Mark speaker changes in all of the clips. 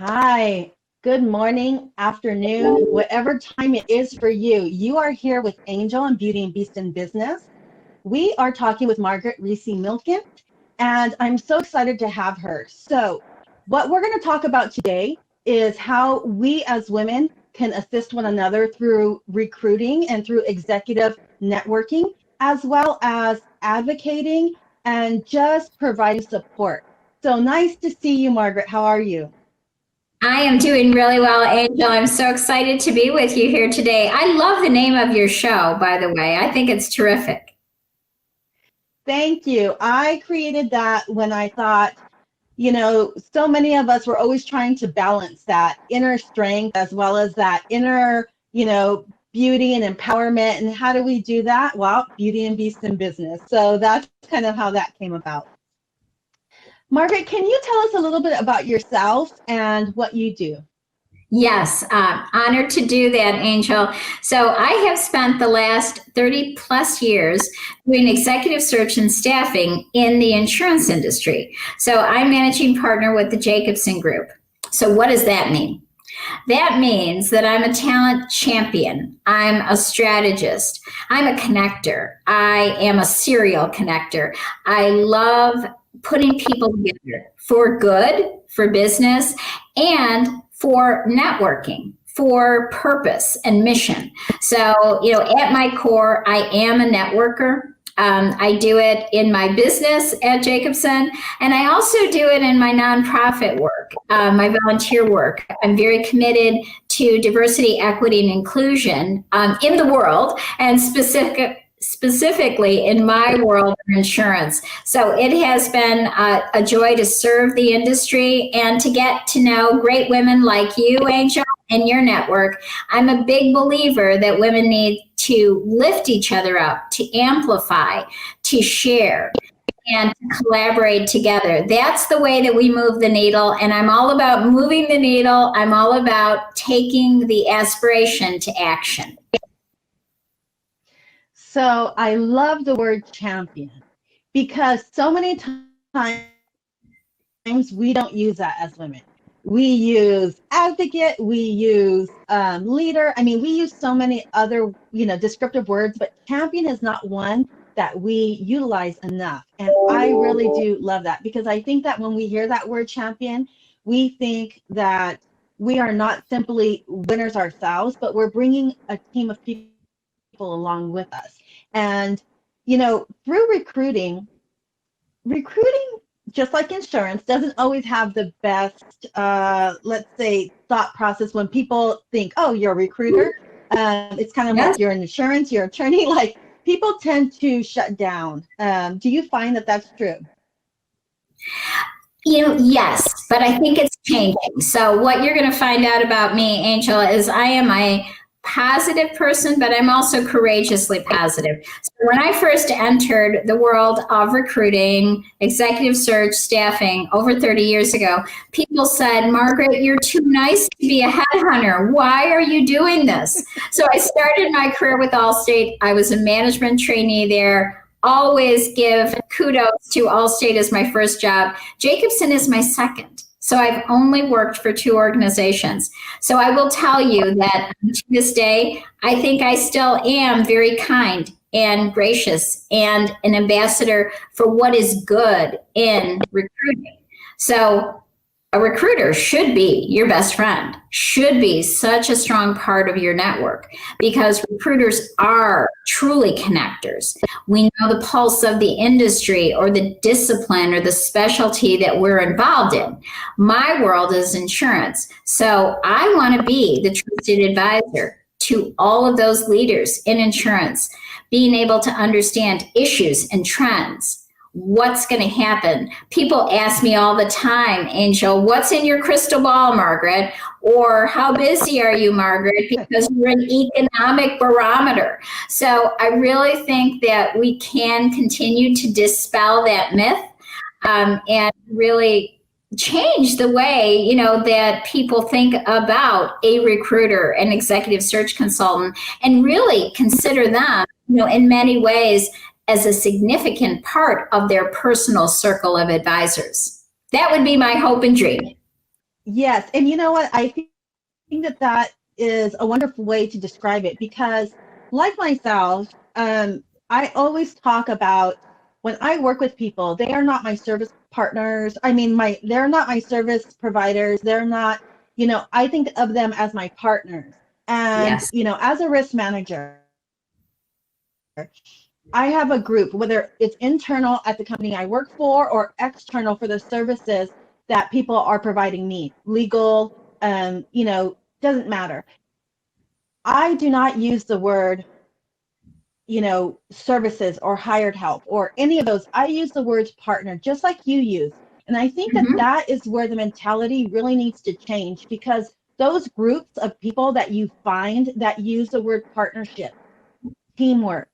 Speaker 1: Hi, good morning, afternoon, whatever time it is for you. You are here with Angel and Beauty and Beast in Business. We are talking with Margaret Reese Milken, and I'm so excited to have her. So, what we're going to talk about today is how we as women can assist one another through recruiting and through executive networking, as well as advocating and just providing support. So nice to see you, Margaret. How are you?
Speaker 2: I am doing really well, Angel. I'm so excited to be with you here today. I love the name of your show, by the way. I think it's terrific.
Speaker 1: Thank you. I created that when I thought, so many of us were always trying to balance that inner strength as well as that inner, beauty and empowerment. And how do we do that? Well, beauty and beast in business. So that's kind of how that came about. Margaret, can you tell us a little bit about yourself and what you do?
Speaker 2: Yes, honored to do that, Angel. So I have spent the last 30 plus years doing executive search and staffing in the insurance industry. So I'm managing partner with the Jacobson Group. So what does that mean? That means that I'm a talent champion. I'm a strategist. I'm a connector. I am a serial connector. I love putting people together for good, for business, and for networking, for purpose and mission. So, at my core, I am a networker. I do it in my business at Jacobson, and I also do it in my nonprofit work, my volunteer work. I'm very committed to diversity, equity, and inclusion in the world, and specifically in my world of insurance. So it has been a joy to serve the industry and to get to know great women like you, Angel, and your network. I'm a big believer that women need to lift each other up, to amplify, to share, and to collaborate together. That's the way that we move the needle. And I'm all about moving the needle. I'm all about taking the aspiration to action.
Speaker 1: So I love the word champion because so many times we don't use that as women. We use advocate, we use leader. I mean, we use so many other, descriptive words, but champion is not one that we utilize enough. And I really do love that because I think that when we hear that word champion, we think that we are not simply winners ourselves, but we're bringing a team of people along with us. And, through recruiting, just like insurance, doesn't always have the best, let's say, thought process when people think, oh, you're a recruiter. It's kind of
Speaker 2: Yes.
Speaker 1: like you're an insurance, you're an attorney. Like people tend to shut down. Do you find that that's true?
Speaker 2: Yes, but I think it's changing. So what you're going to find out about me, Angel, is I am a positive person, but I'm also courageously positive. So when I first entered the world of recruiting, executive search, staffing over 30 years ago, people said, Margaret, you're too nice to be a headhunter. Why are you doing this? So I started my career with Allstate. I was a management trainee there. Always give kudos to Allstate as my first job. Jacobson is my second. So I've only worked for two organizations. So I will tell you that to this day, I think I still am very kind and gracious and an ambassador for what is good in recruiting. So a recruiter should be your best friend, should be such a strong part of your network because recruiters are truly connectors. We know the pulse of the industry or the discipline or the specialty that we're involved in. My world is insurance. So I want to be the trusted advisor to all of those leaders in insurance, being able to understand issues and trends. What's going to happen? People ask me all the time, Angel, what's in your crystal ball, Margaret? Or how busy are you, Margaret? Because you're an economic barometer. So I really think that we can continue to dispel that myth and really change the way, that people think about a recruiter, an executive search consultant, and really consider them, in many ways as a significant part of their personal circle of advisors. That would be my hope and dream.
Speaker 1: Yes, and you know what? I think that that is a wonderful way to describe it because, like myself, I always talk about when I work with people, they are not my service partners. I mean, they're not my service providers. They're not, I think of them as my partners. And,
Speaker 2: Yes.
Speaker 1: as a risk manager, I have a group, whether it's internal at the company I work for or external for the services that people are providing me, legal, doesn't matter. I do not use the word, services or hired help or any of those. I use the word partner, just like you use. And I think that
Speaker 2: Mhm.
Speaker 1: that is where the mentality really needs to change because those groups of people that you find that use the word partnership, teamwork,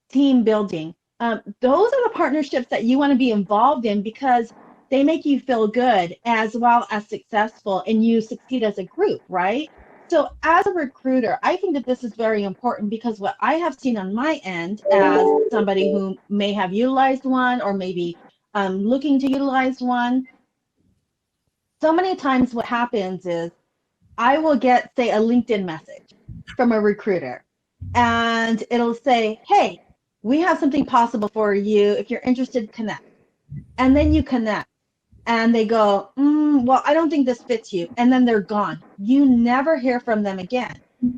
Speaker 1: team building. Those are the partnerships that you want to be involved in because they make you feel good as well as successful and you succeed as a group, right? So, as a recruiter, I think that this is very important because what I have seen on my end as somebody who may have utilized one or maybe looking to utilize one, so many times what happens is I will get, say, a LinkedIn message from a recruiter, and it'll say, "Hey, we have something possible for you. If you're interested, connect." And then you connect, and they go, "Well, I don't think this fits you." And then they're gone. You never hear from them again.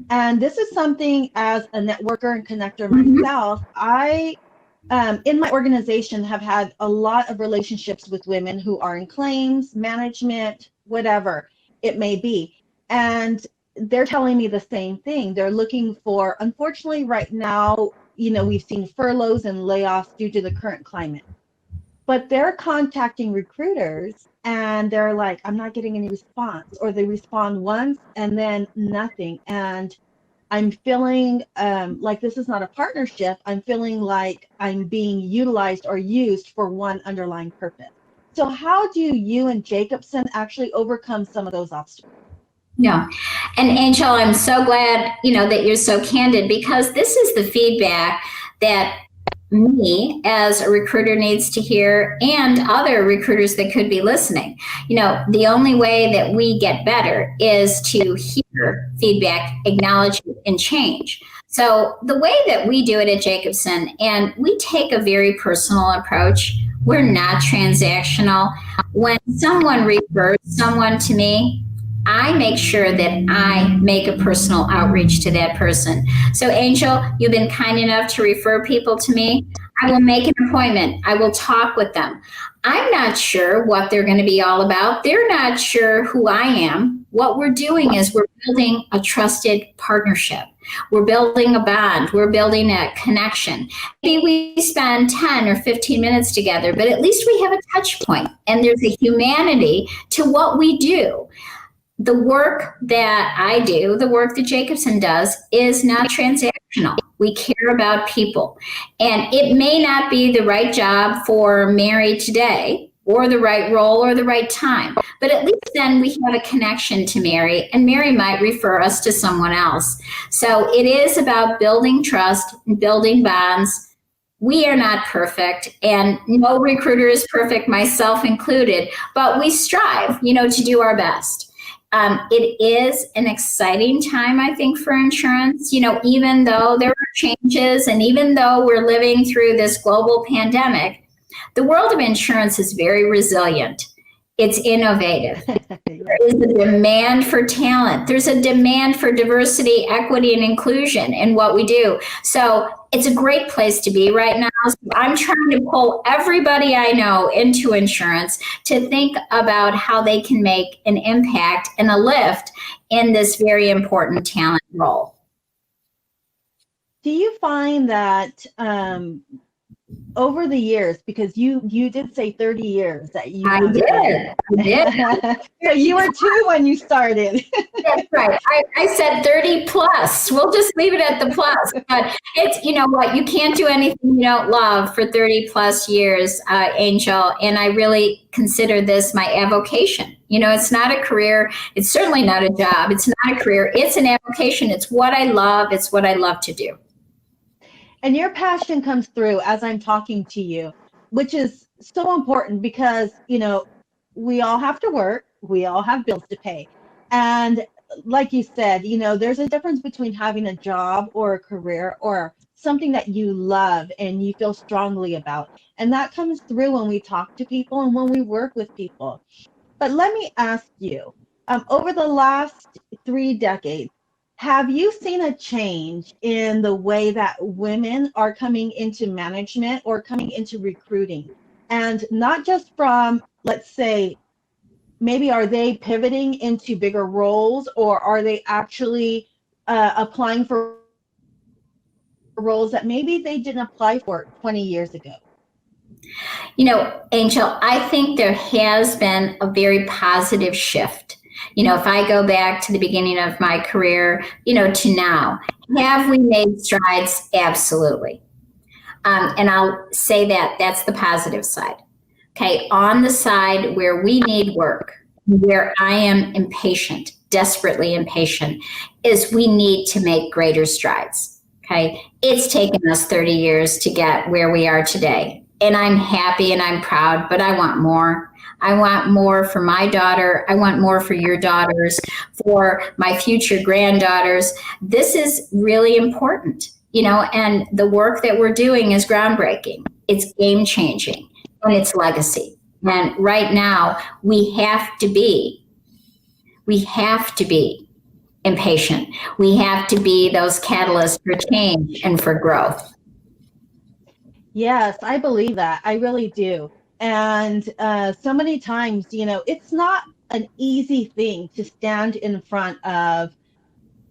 Speaker 1: And this is something as a networker and connector
Speaker 2: Mhm.
Speaker 1: myself, in my organization, have had a lot of relationships with women who are in claims, management, whatever it may be. And they're telling me the same thing. They're looking for, unfortunately, right now, we've seen furloughs and layoffs due to the current climate. But they're contacting recruiters and they're like, I'm not getting any response, or they respond once and then nothing. And I'm feeling like this is not a partnership. I'm feeling like I'm being utilized or used for one underlying purpose. So, how do you and Jacobson actually overcome some of those obstacles?
Speaker 2: Yeah. And Angel, I'm so glad, that you're so candid because this is the feedback that me as a recruiter needs to hear and other recruiters that could be listening. The only way that we get better is to hear feedback, acknowledge it, and change. So the way that we do it at Jacobson, and we take a very personal approach, we're not transactional. When someone refers someone to me, I make sure that I make a personal outreach to that person. So, Angel, you've been kind enough to refer people to me. I will make an appointment. I will talk with them. I'm not sure what they're going to be all about. They're not sure who I am. What we're doing is we're building a trusted partnership. We're building a bond. We're building a connection. Maybe we spend 10 or 15 minutes together, but at least we have a touch point and there's a humanity to what we do. The work that I do, the work that Jacobson does, is not transactional. We care about people. And it may not be the right job for Mary today, or the right role, or the right time. But at least then we have a connection to Mary, and Mary might refer us to someone else. So it is about building trust, building bonds. We are not perfect, and no recruiter is perfect, myself included, but we strive, to do our best. It is an exciting time, I think, for insurance. Even though there are changes and even though we're living through this global pandemic, the world of insurance is very resilient. It's innovative. There is a demand for talent. There's a demand for diversity, equity, and inclusion in what we do. So it's a great place to be right now. So I'm trying to pull everybody I know into insurance to think about how they can make an impact and a lift in this very important talent role.
Speaker 1: Do you find that over the years, because you did say 30 years that you
Speaker 2: I
Speaker 1: have
Speaker 2: did.
Speaker 1: been,
Speaker 2: I did.
Speaker 1: so you were two when you started.
Speaker 2: That's right. I said 30 plus. We'll just leave it at the plus. But it's, what, you can't do anything you don't love for 30 plus years, Angel. And I really consider this my avocation. It's not a career. It's certainly not a job. It's not a career. It's an avocation. It's what I love. It's what I love to do.
Speaker 1: And your passion comes through as I'm talking to you, which is so important because, we all have to work, we all have bills to pay. And like you said, there's a difference between having a job or a career or something that you love and you feel strongly about. And that comes through when we talk to people and when we work with people. But let me ask you, over the last 3 decades, have you seen a change in the way that women are coming into management or coming into recruiting? And not just from, let's say, maybe are they pivoting into bigger roles or are they actually applying for roles that maybe they didn't apply for 20 years ago?
Speaker 2: Angel, I think there has been a very positive shift. If I go back to the beginning of my career, to now, have we made strides? Absolutely. And I'll say that that's the positive side. Okay. On the side where we need work, where I am impatient, desperately impatient, is we need to make greater strides. Okay. It's taken us 30 years to get where we are today. And I'm happy and I'm proud, but I want more. I want more for my daughter. I want more for your daughters, for my future granddaughters. This is really important, and the work that we're doing is groundbreaking. It's game changing and it's legacy. And right now we have to be impatient. We have to be those catalysts for change and for growth.
Speaker 1: Yes, I believe that. I really do. And so many times, it's not an easy thing to stand in front of,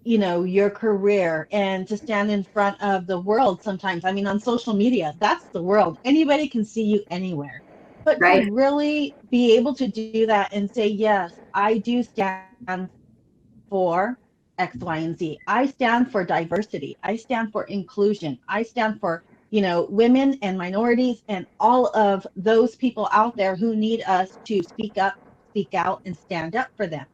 Speaker 1: your career and to stand in front of the world sometimes. I mean, on social media, that's the world. Anybody can see you anywhere. But to
Speaker 2: Right.
Speaker 1: really be able to do that and say, yes, I do stand for X, Y, and Z. I stand for diversity. I stand for inclusion. I stand for, women and minorities and all of those people out there who need us to speak up, speak out, and stand up for them.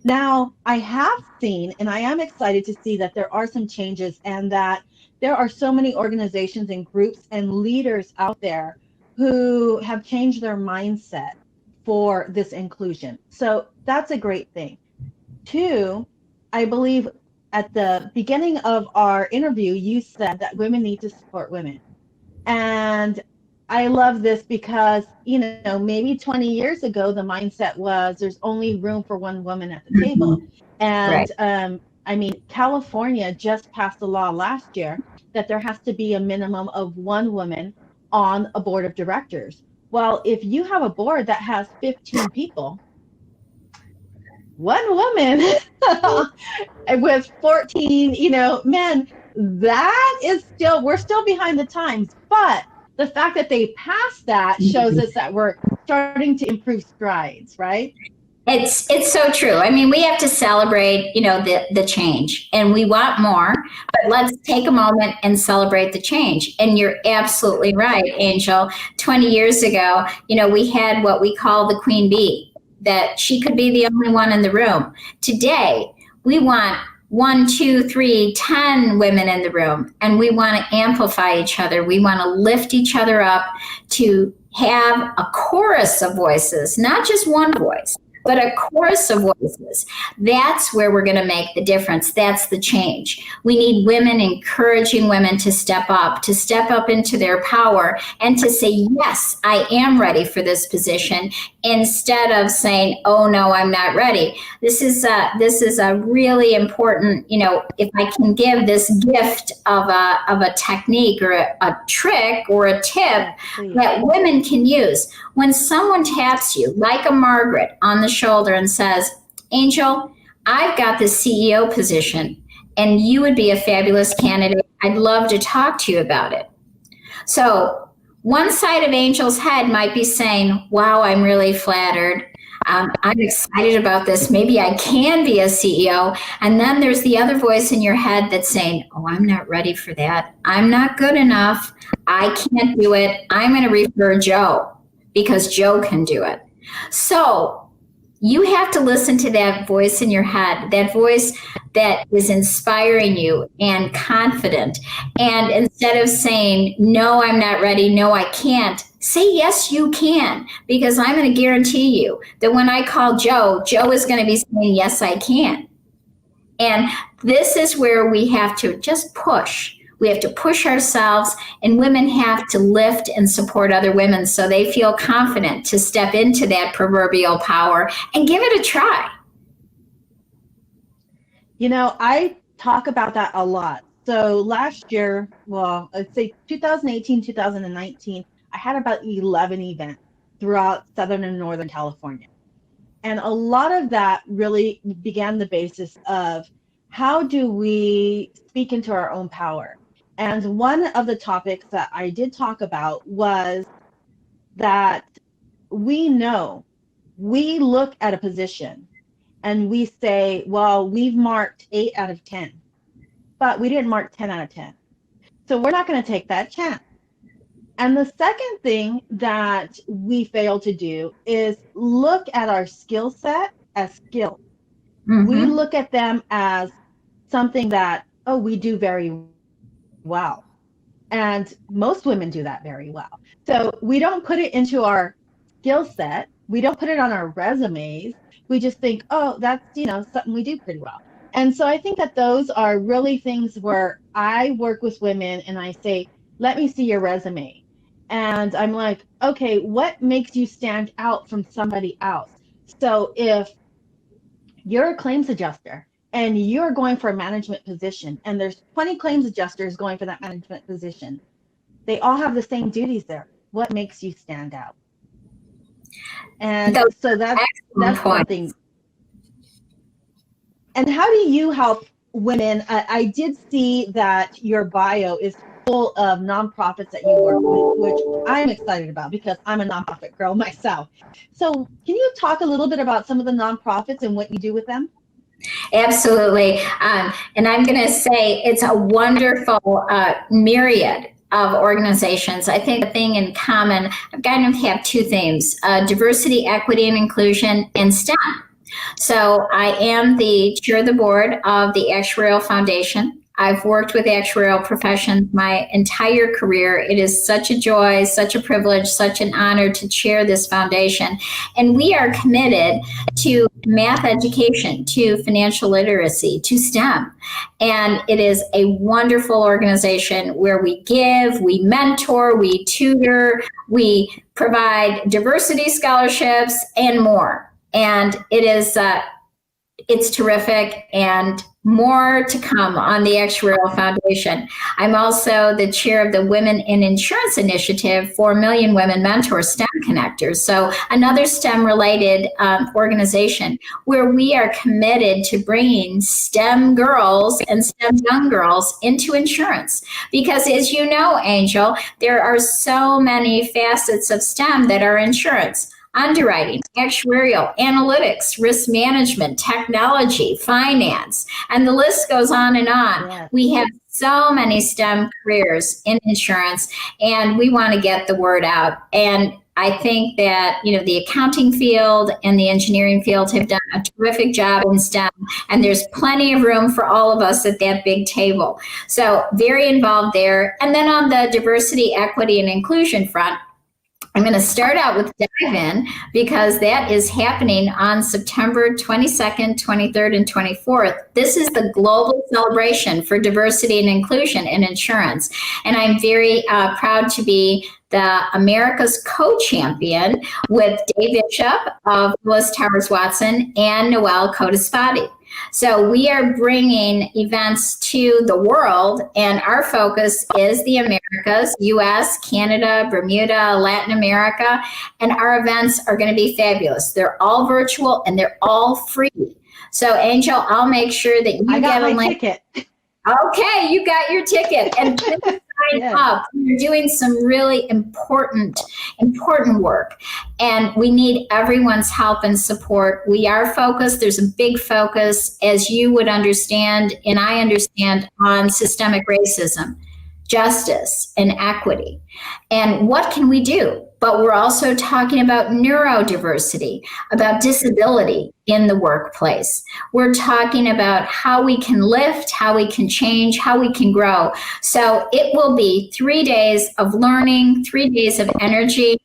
Speaker 1: Now, I have seen, and I am excited to see that there are some changes and that there are so many organizations and groups and leaders out there who have changed their mindset for this inclusion. So that's a great thing. Two, I believe at the beginning of our interview, you said that women need to support women. And I love this because, maybe 20 years ago, the mindset was there's only room for one woman at the table.
Speaker 2: Mhm.
Speaker 1: And
Speaker 2: Right.
Speaker 1: I mean, California just passed a law last year that there has to be a minimum of one woman on a board of directors. Well, if you have a board that has 15 people, one woman with 14, men, that is still, we're still behind the times. But the fact that they passed that shows us that we're starting to improve strides, right?
Speaker 2: It's so true. I mean, we have to celebrate, the change, and we want more. But let's take a moment and celebrate the change. And you're absolutely right, Angel. 20 years ago, we had what we call the queen bee, that she could be the only one in the room. Today, we want one, two, three, 10 women in the room, and we want to amplify each other. We want to lift each other up to have a chorus of voices, not just one voice, but a chorus of voices. That's where we're going to make the difference. That's the change. We need women encouraging women to step up into their power and to say, yes, I am ready for this position, instead of saying, oh no, I'm not ready. This is a really important, if I can give this gift of a technique or a trick or a tip that women can use. When someone taps you, like a Margaret, on the shoulder and says, Angel, I've got this CEO position and you would be a fabulous candidate. I'd love to talk to you about it. So one side of Angel's head might be saying, wow, I'm really flattered. I'm excited about this. Maybe I can be a CEO. And then there's the other voice in your head that's saying, oh, I'm not ready for that. I'm not good enough. I can't do it. I'm going to refer Joe because Joe can do it. So you have to listen to that voice in your head, that voice that is inspiring you and confident. And instead of saying, no, I'm not ready, no, I can't, say, yes, you can, because I'm going to guarantee you that when I call Joe, Joe is going to be saying, yes, I can. And this is where we have to just push. We have to push ourselves, and women have to lift and support other women so they feel confident to step into that proverbial power and give it a try.
Speaker 1: I talk about that a lot. So last year, well, I'd say 2018, 2019, I had about 11 events throughout Southern and Northern California. And a lot of that really began the basis of how do we speak into our own power? And one of the topics that I did talk about was that we look at a position and we say, well, we've marked 8 out of 10, but we didn't mark 10 out of 10. So we're not going to take that chance. And the second thing that we fail to do is look at our skill set as skills. Mm-hmm. We look at them as something that, we do very well. And most women do that very well. So we don't put it into our skill set. We don't put it on our resumes. We just think, that's, something we do pretty well. And so I think that those are really things where I work with women and I say, let me see your resume. And I'm like, okay, what makes you stand out from somebody else? So if you're a claims adjuster and you're going for a management position and there's 20 claims adjusters going for that management position, they all have the same duties there. What makes you stand out? And so that's something. And how do you help women? I did see that your bio is full of nonprofits that you work with, which I'm excited about because I'm a nonprofit girl myself. So can you talk a little bit about some of the nonprofits and what you do with them?
Speaker 2: Absolutely. And I'm going to say it's a wonderful myriad of organizations. I think the thing in common, I've kind of have two themes, diversity, equity, and inclusion, and STEM. So I am the chair of the board of the Actuarial Foundation. I've worked with actuarial professions my entire career. It is such a joy, such a privilege, such an honor to chair this foundation. And we are committed to math education, to financial literacy, to STEM. And it is a wonderful organization where we give, we mentor, we tutor, we provide diversity scholarships, and more. And it is, it's terrific, and more to come on the Actuarial Foundation. I'm also the chair of the Women in Insurance Initiative, 4 Million Women Mentor STEM Connectors. So another STEM-related organization where we are committed to bringing STEM girls and STEM young girls into insurance. Because as you know, Angel, there are so many facets of STEM that are insurance. Underwriting, actuarial, analytics, risk management, technology, finance, and the list goes on and on. Yeah. We have so many STEM careers in insurance, and we want to get the word out. And I think that, the accounting field and the engineering field have done a terrific job in STEM, and there's plenty of room for all of us at that big table. So very involved there. And then on the diversity, equity, and inclusion front, I'm going to start out with Dive In because that is happening on September 22nd, 23rd, and 24th. This is the global celebration for diversity and inclusion in insurance. And I'm very proud to be the America's co-champion with Dave Bishop of Willis Towers Watson and Noel Codispati. So we are bringing events to the world, and our focus is the Americas, US, Canada, Bermuda, Latin America, and our events are going to be fabulous. They're all virtual and they're all free. So Angel, I'll make sure that you get a link.
Speaker 1: Ticket.
Speaker 2: Okay, you got your ticket. And sign up. We're doing some really important work. And we need everyone's help and support. We are focused. There's a big focus, as you would understand, and I understand, on systemic racism. justice, and equity. And what can we do? But we're also talking about neurodiversity, about disability in the workplace. We're talking about how we can lift, how we can change, how we can grow. So it will be 3 days of learning, 3 days of energy.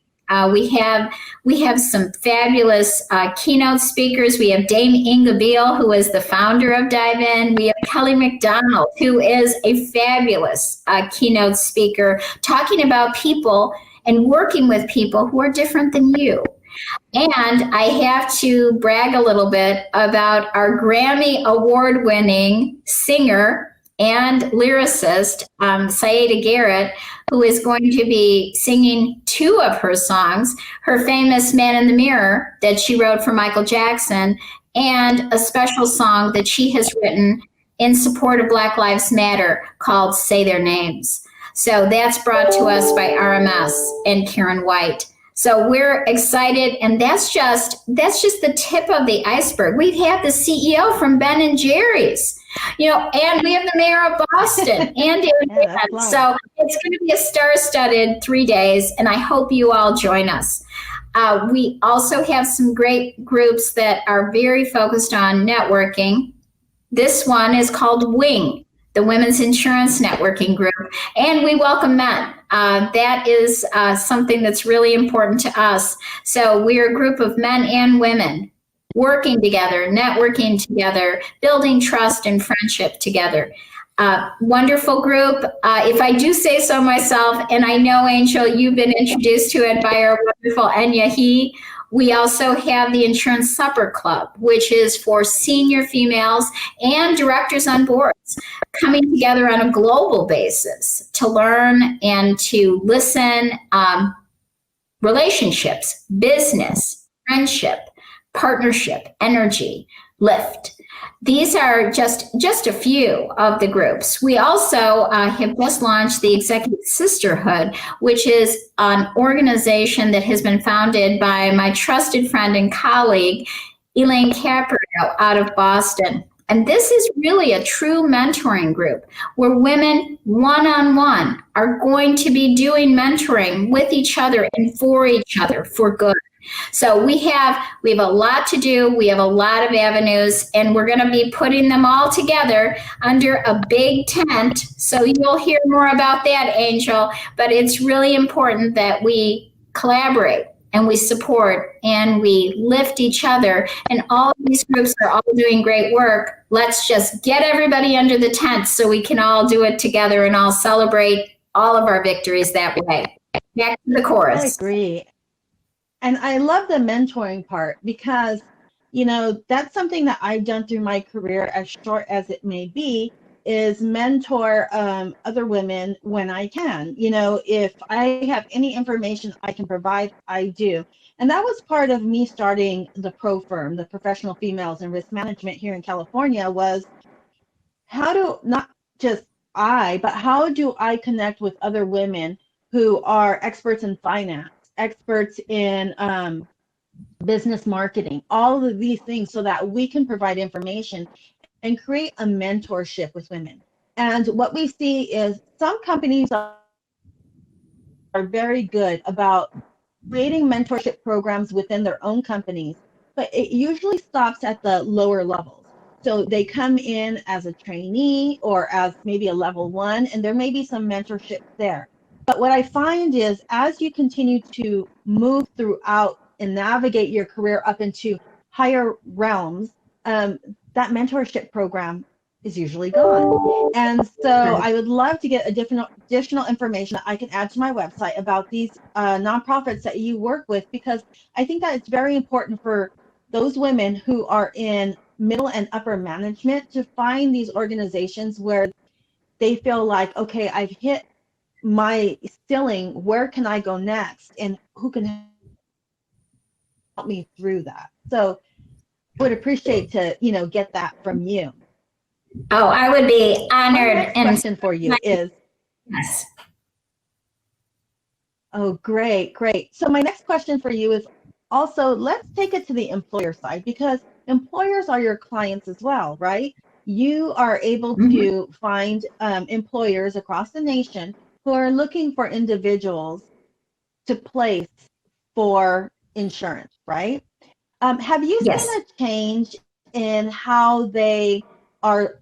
Speaker 2: We have some fabulous keynote speakers. We have Dame Inga Beale, who is the founder of Dive In. We have Kelly McDonald, who is a fabulous keynote speaker, talking about people and working with people who are different than you. And I have to brag a little bit about our Grammy award-winning singer and lyricist, Saida Garrett, who is going to be singing 2 of her songs, her famous Man in the Mirror that she wrote for Michael Jackson, and a special song that she has written in support of Black Lives Matter called Say Their Names. So that's brought to us by RMS and Karen White. So we're excited, and that's just the tip of the iceberg. We've had the CEO from Ben and Jerry's, and we have the mayor of Boston and so it's going to be a star-studded 3 days, and I hope you all join us. We also have some great groups that are very focused on networking. This one is called WING, the Women's Insurance Networking Group, and we welcome men. That is something that's really important to us. So we're a group of men and women working together, networking together, building trust and friendship together. Wonderful group. If I do say so myself, and I know, Angel, you've been introduced to it by our wonderful Enya He. We also have the Insurance Supper Club, which is for senior females and directors on boards coming together on a global basis to learn and to listen. Relationships, business, friendship, partnership, energy, lift. These are just a few of the groups. We also have just launched the Executive Sisterhood, which is an organization that has been founded by my trusted friend and colleague, Elaine Caprio, out of Boston. And this is really a true mentoring group where women one-on-one are going to be doing mentoring with each other and for each other for good. So we have a lot to do. We have a lot of avenues, and we're going to be putting them all together under a big tent. So you'll hear more about that, Angel. But it's really important that we collaborate and we support and we lift each other. And all of these groups are all doing great work. Let's just get everybody under the tent so we can all do it together and all celebrate all of our victories that way. Back to the chorus.
Speaker 1: I agree. And I love the mentoring part because, that's something that I've done through my career, as short as it may be, is mentor other women when I can. If I have any information I can provide, I do. And that was part of me starting the pro firm, the Professional Females in Risk Management here in California, was how do not just but how do I connect with other women who are experts in finance, experts in business marketing, all of these things, so that we can provide information and create a mentorship with women. And what we see is some companies are very good about creating mentorship programs within their own companies, but it usually stops at the lower levels. So they come in as a trainee or as maybe a level 1, and there may be some mentorship there. But what I find is as you continue to move throughout and navigate your career up into higher realms, that mentorship program is usually gone. And so I would love to get additional information that I can add to my website about these nonprofits that you work with, because I think that it's very important for those women who are in middle and upper management to find these organizations where they feel like, okay, I've hit my ceiling, where can I go next, and who can help me through that? So would appreciate to get that from you.
Speaker 2: Oh, I would be honored.
Speaker 1: My next question for you is,
Speaker 2: yes.
Speaker 1: Oh, great. So my next question for you is also, let's take it to the employer side, because employers are your clients as well, right? you are able
Speaker 2: Mhm.
Speaker 1: to find employers across the nation who are looking for individuals to place for insurance, right? Have you seen
Speaker 2: Yes.
Speaker 1: a change in how they are,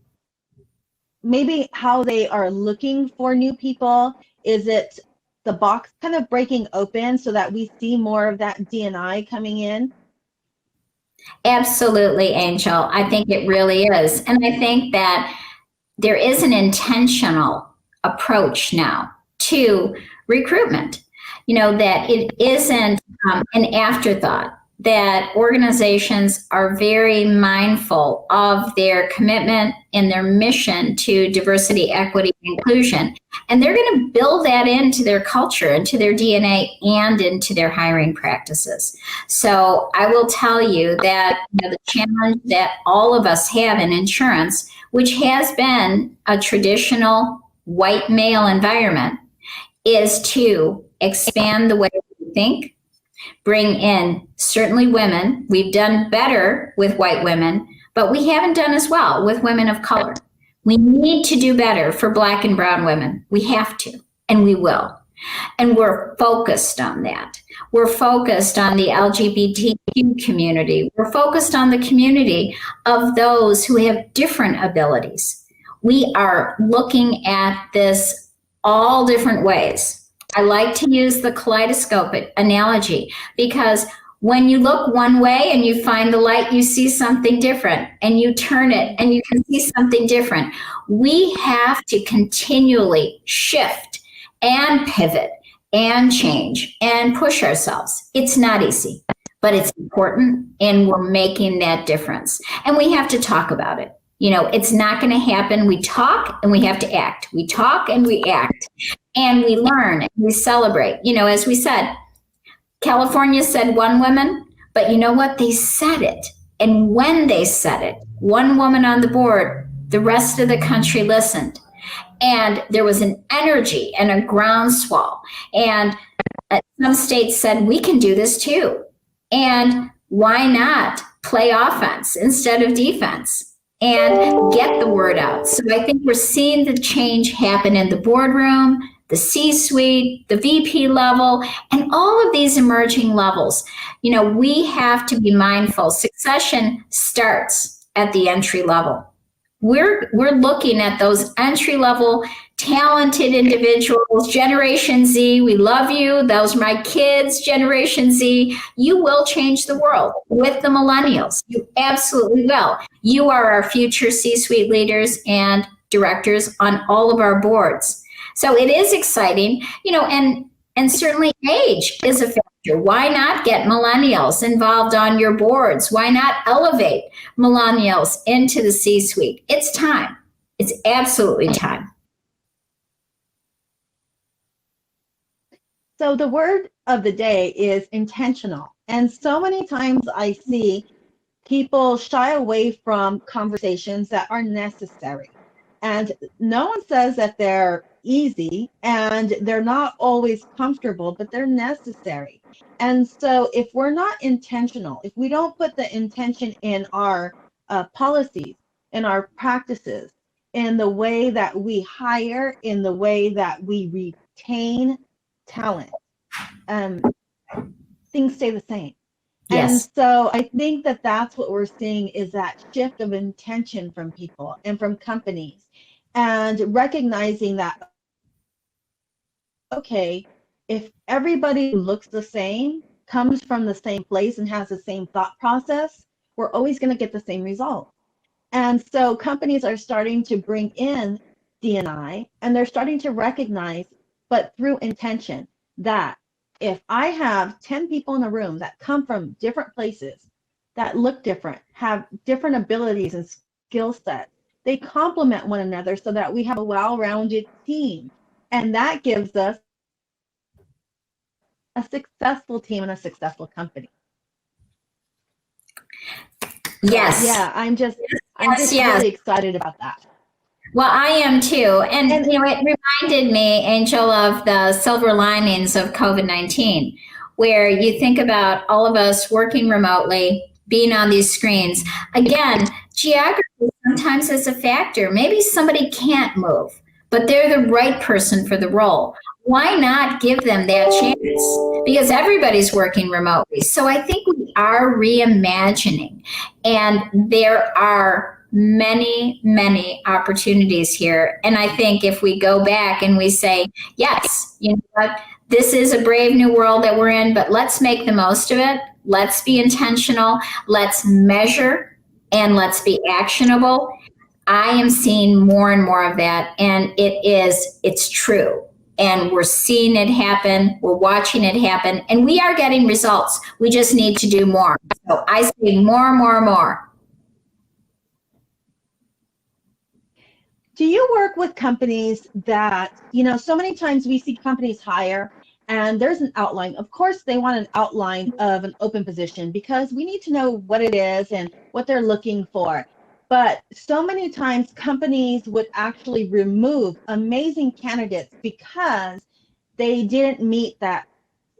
Speaker 1: maybe how they are looking for new people? Is it the box kind of breaking open so that we see more of that DNI coming in?
Speaker 2: Absolutely, Angel. I think it really is. And I think that there is an intentional approach now to recruitment. That it isn't an afterthought, that organizations are very mindful of their commitment and their mission to diversity, equity, and inclusion. And they're going to build that into their culture, into their DNA, and into their hiring practices. So I will tell you that the challenge that all of us have in insurance, which has been a traditional white male environment, is to expand the way we think, bring in certainly women. We've done better with white women, but we haven't done as well with women of color. We need to do better for Black and brown women. We have to, and we will. And we're focused on that. We're focused on the LGBTQ community. We're focused on the community of those who have different abilities. We are looking at this all different ways. I like to use the kaleidoscope analogy because when you look one way and you find the light, you see something different, and you turn it and you can see something different. We have to continually shift and pivot and change and push ourselves. It's not easy, but it's important, and we're making that difference. And we have to talk about it. It's not going to happen. We talk and we have to act. We talk and we act, and we learn and we celebrate. As we said, California said one woman, but you know what? They said it. And when they said it, one woman on the board, the rest of the country listened. And there was an energy and a groundswell. And some states said, we can do this too. And why not play offense instead of defense and get the word out? So I think we're seeing the change happen in the boardroom, the C-suite, the VP level, and all of these emerging levels. We have to be mindful. Succession starts at the entry level. We're looking at those entry level talented individuals. Generation Z, we love you. Those are my kids. Generation Z, you will change the world with the millennials. You absolutely will. You are our future C-suite leaders and directors on all of our boards. So it is exciting, and certainly age is a factor. Why not get millennials involved on your boards? Why not elevate millennials into the C-suite? It's time. It's absolutely time.
Speaker 1: So the word of the day is intentional. And so many times I see people shy away from conversations that are necessary. And no one says that they're easy and they're not always comfortable, but they're necessary. And so if we're not intentional, if we don't put the intention in our policies, in our practices, in the way that we hire, in the way that we retain talent, um, things stay the same. And
Speaker 2: Yes.
Speaker 1: so I think that that's what we're seeing is that shift of intention from people and from companies, and recognizing that, okay, if everybody looks the same, comes from the same place, and has the same thought process, we're always going to get the same result. And so companies are starting to bring in D&I, and they're starting to recognize, but through intention, that if I have 10 people in a room that come from different places, that look different, have different abilities and skill sets, they complement one another so that we have a well-rounded team. And that gives us a successful team and a successful company.
Speaker 2: Yes.
Speaker 1: Yeah, I'm just
Speaker 2: Yes.
Speaker 1: really excited about that.
Speaker 2: Well, I am too. And it reminded me, Angel, of the silver linings of COVID-19, where you think about all of us working remotely, being on these screens. Again, geography sometimes it's a factor. Maybe somebody can't move, but they're the right person for the role. Why not give them that chance? Because everybody's working remotely. So I think we are reimagining, and there are many, many opportunities here. And I think if we go back and we say, yes, you know what, this is a brave new world that we're in, but let's make the most of it. Let's be intentional. Let's measure and let's be actionable. I am seeing more and more of that, and it's true. And we're seeing it happen, we're watching it happen, and we are getting results. We just need to do more. So I say more and more and more.
Speaker 1: Do you work with companies that, so many times we see companies hire and there's an outline. Of course, they want an outline of an open position because we need to know what it is and what they're looking for. But so many times companies would actually remove amazing candidates because they didn't meet that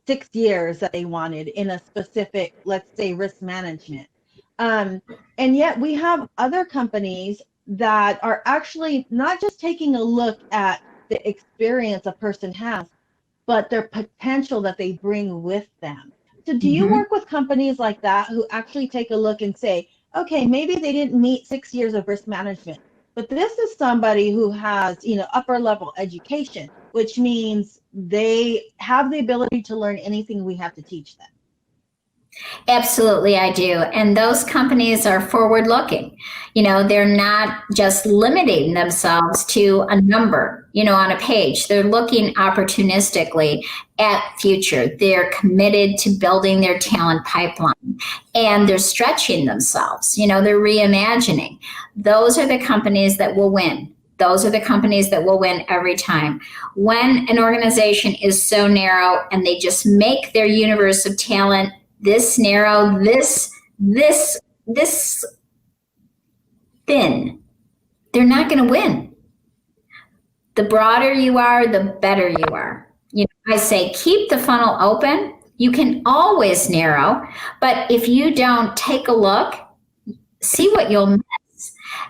Speaker 1: 6 years that they wanted in a specific, let's say, risk management. Um, and yet we have other companies that are actually not just taking a look at the experience a person has, but their potential that they bring with them. So do you
Speaker 2: Mhm.
Speaker 1: work with companies like that who actually take a look and say, okay, maybe they didn't meet 6 years of risk management, but this is somebody who has, upper level education, which means they have the ability to learn anything we have to teach them.
Speaker 2: Absolutely, I do. And those companies are forward looking. They're not just limiting themselves to a number, on a page. They're looking opportunistically at future. They're committed to building their talent pipeline, and they're stretching themselves. They're reimagining. Those are the companies that will win. Those are the companies that will win every time. When an organization is so narrow and they just make their universe of talent this narrow, this thin, they're not going to win. The broader you are, the better you are. I say keep the funnel open. You can always narrow, but if you don't take a look, see what you'll miss.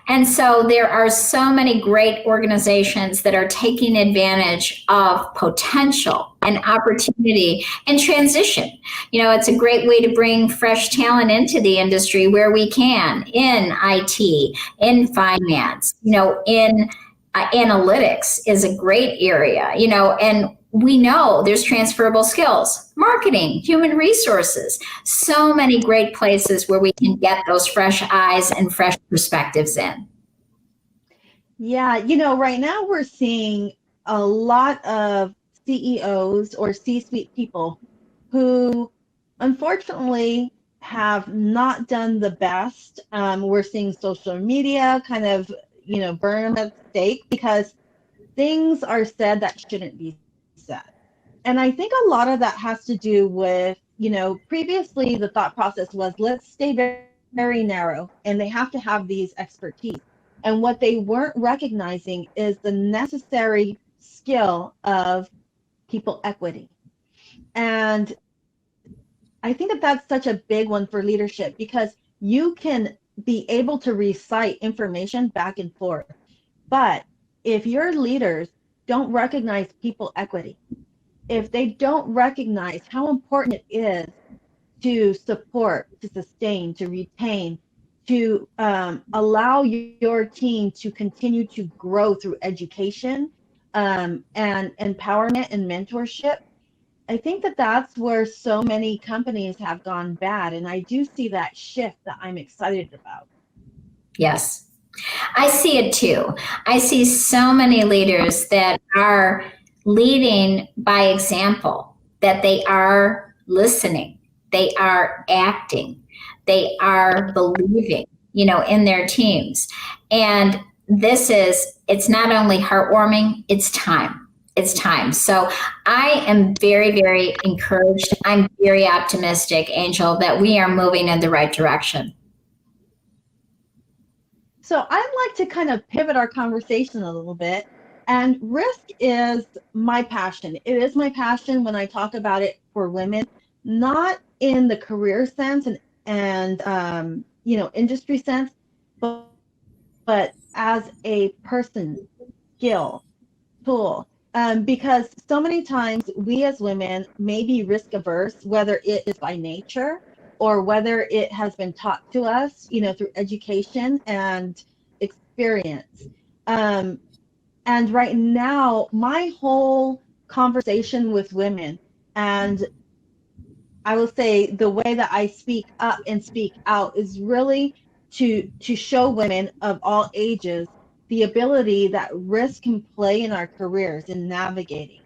Speaker 2: And so there are so many great organizations that are taking advantage of potential and opportunity and transition. It's a great way to bring fresh talent into the industry where we can, in IT, in finance, in analytics is a great area, and we know there's transferable skills, marketing, human resources, so many great places where we can get those fresh eyes and fresh perspectives in.
Speaker 1: Yeah, right now we're seeing a lot of CEOs or C-suite people who unfortunately have not done the best. We're seeing social media kind of, burn them at the stake because things are said that shouldn't be said. And I think a lot of that has to do with, previously the thought process was let's stay very narrow and they have to have these expertise. And what they weren't recognizing is the necessary skill of people equity. And I think that that's such a big one for leadership because you can be able to recite information back and forth. But if your leaders don't recognize people equity, if they don't recognize how important it is to support, to sustain, to retain, to allow your team to continue to grow through education and empowerment and mentorship, I think that that's where so many companies have gone bad. And I do see that shift that I'm excited about.
Speaker 2: Yes, I see it too. I see so many leaders that are leading by example, that they are listening, they are acting, they are believing, in their teams. And it's not only heartwarming, it's time. It's time. So I am very, very encouraged. I'm very optimistic, Angel, that we are moving in the right direction.
Speaker 1: So I'd like to kind of pivot our conversation a little bit. And risk is my passion. It is my passion when I talk about it for women, not in the career sense and industry sense, but but as a person, skill, tool. Because so many times we as women may be risk averse, whether it is by nature or whether it has been taught to us, through education and experience. Um, and right now, my whole conversation with women, and I will say the way that I speak up and speak out is really to show women of all ages the ability that risk can play in our careers in navigating.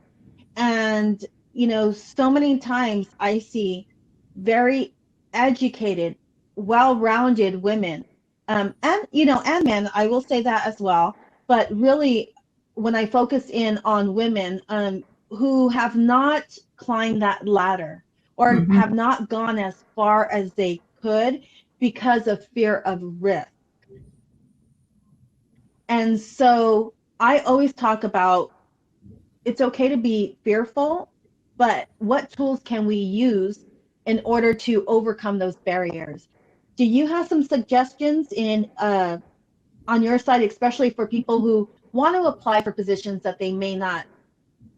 Speaker 1: And, so many times I see very educated, well-rounded women, and men, I will say that as well. But really, when I focus in on women, who have not climbed that ladder or
Speaker 2: Mhm.
Speaker 1: have not gone as far as they could because of fear of risk. And so I always talk about it's okay to be fearful, but what tools can we use in order to overcome those barriers? Do you have some suggestions on your side, especially for people who want to apply for positions that they may not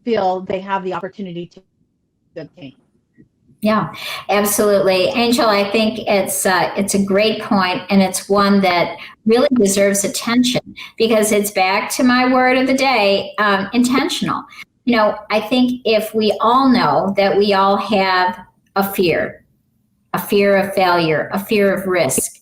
Speaker 1: feel they have the opportunity to obtain?
Speaker 2: Yeah, absolutely. Angel, I think it's a great point, and it's one that really deserves attention because it's back to my word of the day, intentional. I think if we all know that we all have a fear of failure, a fear of risk,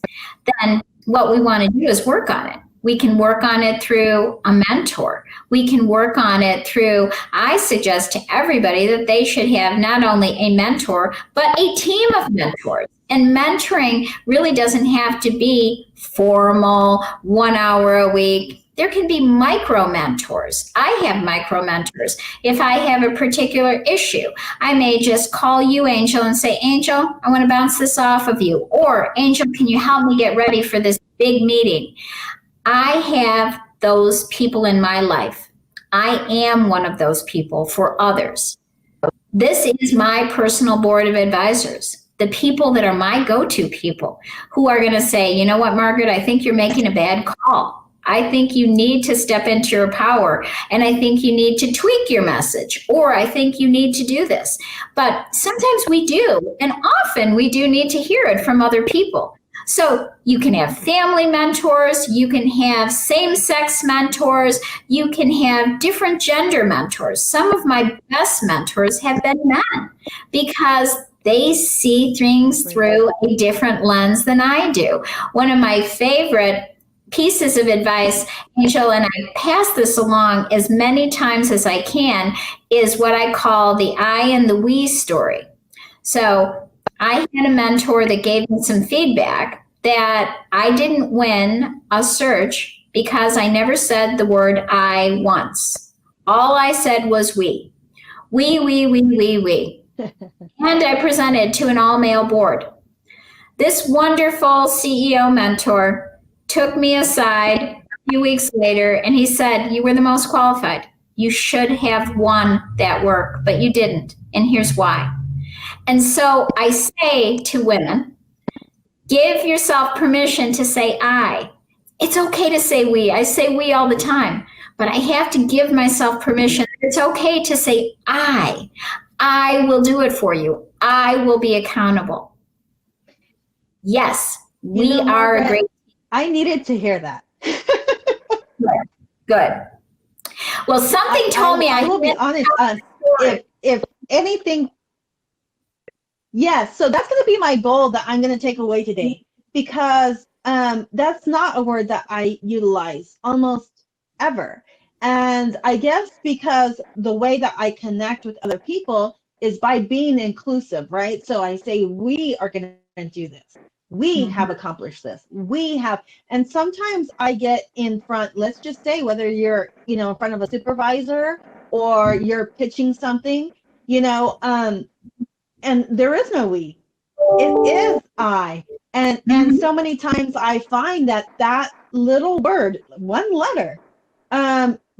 Speaker 2: then what we want to do is work on it. We can work on it through a mentor. We can work on it through, I suggest to everybody that they should have not only a mentor, but a team of mentors. And mentoring really doesn't have to be formal, 1 hour a week. There can be micro mentors. I have micro mentors. If I have a particular issue, I may just call you, Angel, and say, Angel, I want to bounce this off of you. Or, Angel, can you help me get ready for this big meeting? I have those people in my life. I am one of those people for others. This is my personal board of advisors, the people that are my go to people who are going to say, you know what, Margaret, I think you're making a bad call. I think you need to step into your power, and I think you need to tweak your message, or I think you need to do this. But sometimes we do, and often we do need to hear it from other people. So you can have family mentors, you can have same sex mentors, you can have different gender mentors. Some of my best mentors have been men because they see things through a different lens than I do. One of my favorite pieces of advice, Angel, and I pass this along as many times as I can, is what I call the I and the we story. So I had a mentor that gave me some feedback that I didn't win a search because I never said the word I once. All I said was we. We. And I presented to an all male board. This wonderful CEO mentor took me aside a few weeks later and he said, you were the most qualified. You should have won that work, but you didn't. And here's why. And so I say to women, give yourself permission to say I. It's okay to say we. I say we all the time, but I have to give myself permission. It's okay to say I. I will do it for you. I will be accountable. Yes, we are a great.
Speaker 1: I needed to hear that.
Speaker 2: Good. Well, something told me
Speaker 1: I will be honest. If anything, yes. So that's going to be my goal that I'm going to take away today, because that's not a word that I utilize almost ever. And I guess because the way that I connect with other people is by being inclusive, right? So I say we are going to do this. We have accomplished this. We have, and sometimes I get in front, let's just say whether you're, in front of a supervisor or you're pitching something, and there is no we. It is I. And so many times I find that little word, one letter,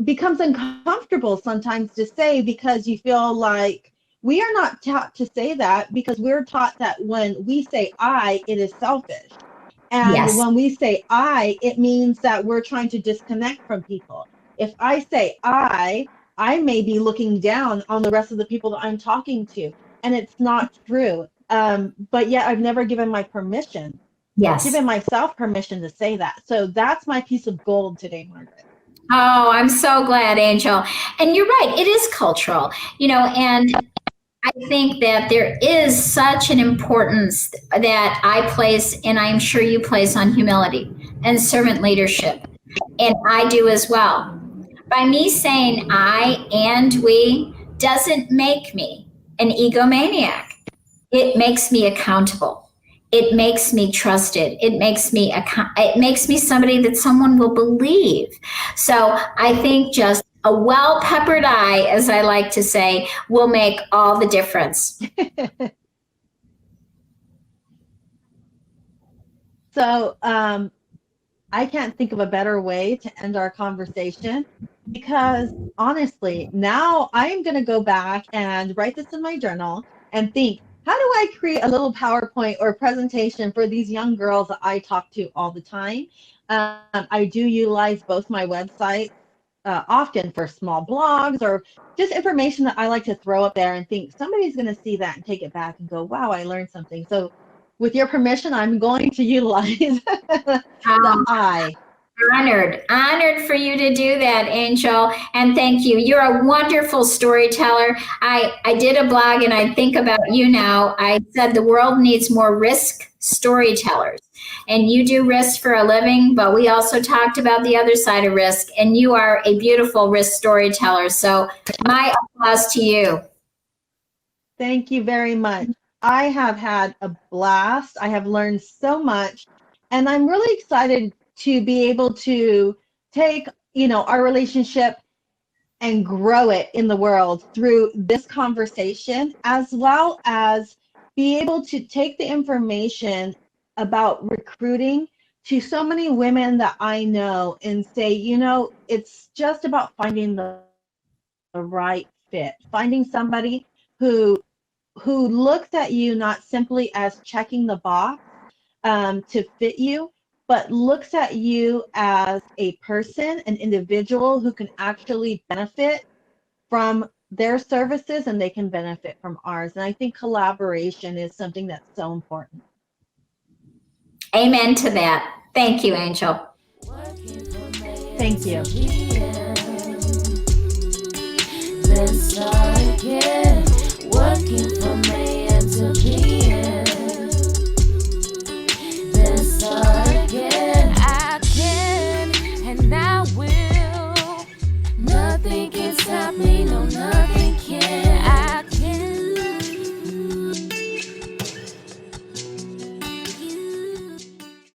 Speaker 1: becomes uncomfortable sometimes to say, because you feel like we are not taught to say that, because we're taught that when we say I, it is selfish. And
Speaker 2: Yes.
Speaker 1: when we say I, it means that we're trying to disconnect from people. If I say I may be looking down on the rest of the people that I'm talking to, and it's not true. But yet I've never
Speaker 2: Yes.
Speaker 1: given myself permission to say that. So that's my piece of gold today, Margaret.
Speaker 2: Oh, I'm so glad, Angel. And you're right, it is cultural, and I think that there is such an importance that I place, and I'm sure you place, on humility and servant leadership. And I do as well. By me saying I and we doesn't make me an egomaniac. It makes me accountable. It makes me trusted. It makes me somebody that someone will believe. So I think just a well-peppered eye, as I like to say, will make all the difference.
Speaker 1: So I can't think of a better way to end our conversation because honestly, now I'm going to go back and write this in my journal and think, how do I create a little PowerPoint or presentation for these young girls that I talk to all the time? I do utilize both my websites often for small blogs or just information that I like to throw up there and think somebody's going to see that and take it back and go, wow, I learned something. So with your permission, I'm going to utilize the
Speaker 2: Um,
Speaker 1: I.
Speaker 2: honored for you to do that, Angel, and thank you. You're a wonderful storyteller. I did a blog, and I think about you now. I said the world needs more risk storytellers, and you do risk for a living, but we also talked about the other side of risk, and you are a beautiful risk storyteller. So my applause to you.
Speaker 1: Thank you very much. I have had a blast. I have learned so much, and I'm really excited to be able to take, our relationship and grow it in the world through this conversation, as well as be able to take the information about recruiting to so many women that I know and say, it's just about finding the right fit, finding somebody who looks at you not simply as checking the box to fit you, but looks at you as a person, an individual who can actually benefit from their services and they can benefit from ours. And I think collaboration is something that's so important.
Speaker 2: Amen to that. Thank you, Angel.
Speaker 1: Thank you.
Speaker 3: Let's start again. Working for